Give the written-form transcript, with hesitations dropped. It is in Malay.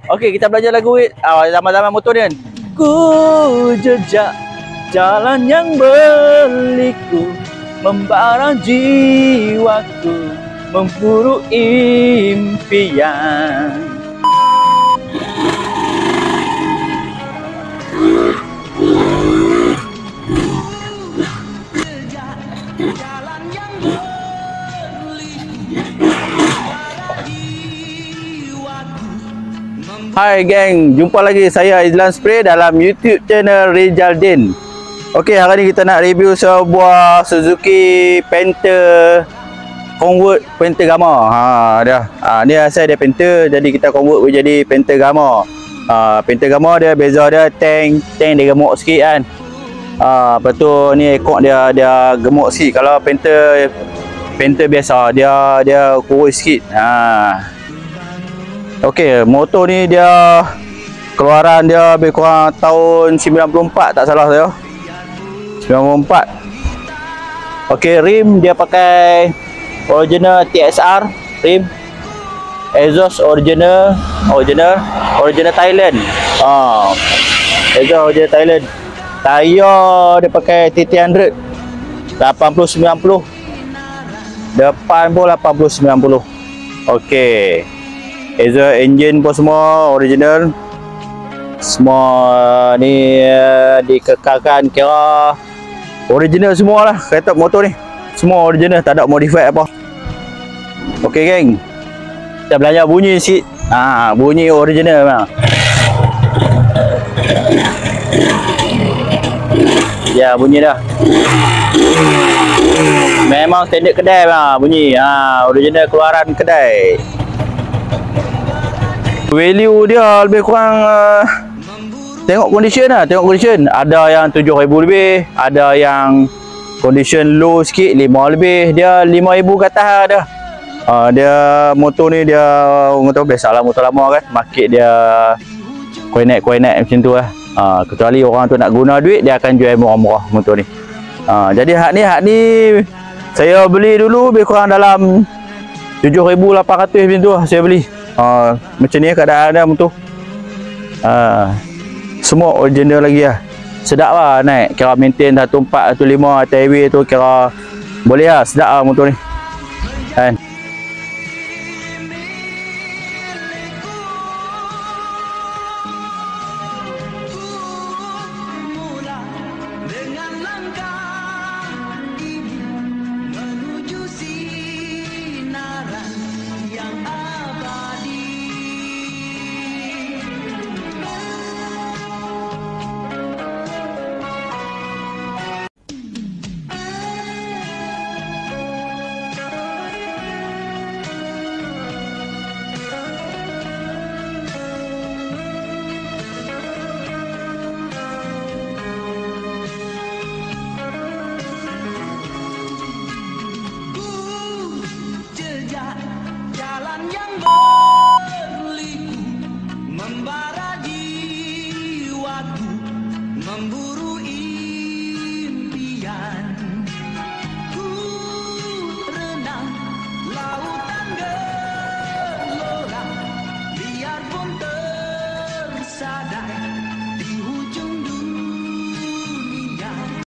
Okey, kita belajar lagu zaman-zaman motor ni kan. Ku jejak jalan yang berliku, membara jiwaku, memburu impian. Hai geng, jumpa lagi saya Izlan Spray dalam YouTube channel Rizaldin. Okey, hari ni kita nak review sebuah Suzuki Panther convert Panther Gamma. Ni asal dia Panther, jadi kita convert jadi Panther Gamma. Panther Gamma dia beza dia tank dia gemuk sikit kan. Lepas tu ni ekor dia gemuk sikit. Kalau Panther biasa dia kurus sikit. Okey, motor ni dia keluaran dia lebih kurang tahun 94 tak salah saya. 94. Okey, rim dia pakai original TSR rim. Exhaust original Thailand. Exhaust original Thailand. Tayar dia pakai TT100 80-90. Depan pun 80-90. Okey. Exhaust engine pun semua original. Semua ni dikekalkan, kira original semua lah. Kereta motor ni semua original, tak ada modify apa. Okey geng, kita belajar bunyi sikit. Bunyi original memang. Ya, bunyi dah. Memang standard kedai memang bunyi. Original keluaran kedai. Value dia lebih kurang tengok condition lah, ada yang 7,000 lebih, ada yang condition low sikit 5 lebih, dia 5,000 ke atas dah. Dia motor ni dia orang tahu biasalah motor lama kan, market dia koinet macam tu lah. Kecuali orang tu nak guna duit, dia akan jual murah-murah motor ni. Jadi hak ni saya beli dulu lebih kurang dalam 7,800 macam tu lah saya beli. Macam ni keadaan dia motor. Semua original lagi lah. Sedap lah naik. Kira maintain 14, 15 atas highway tu kira boleh lah. Sedap lah motor ni kan.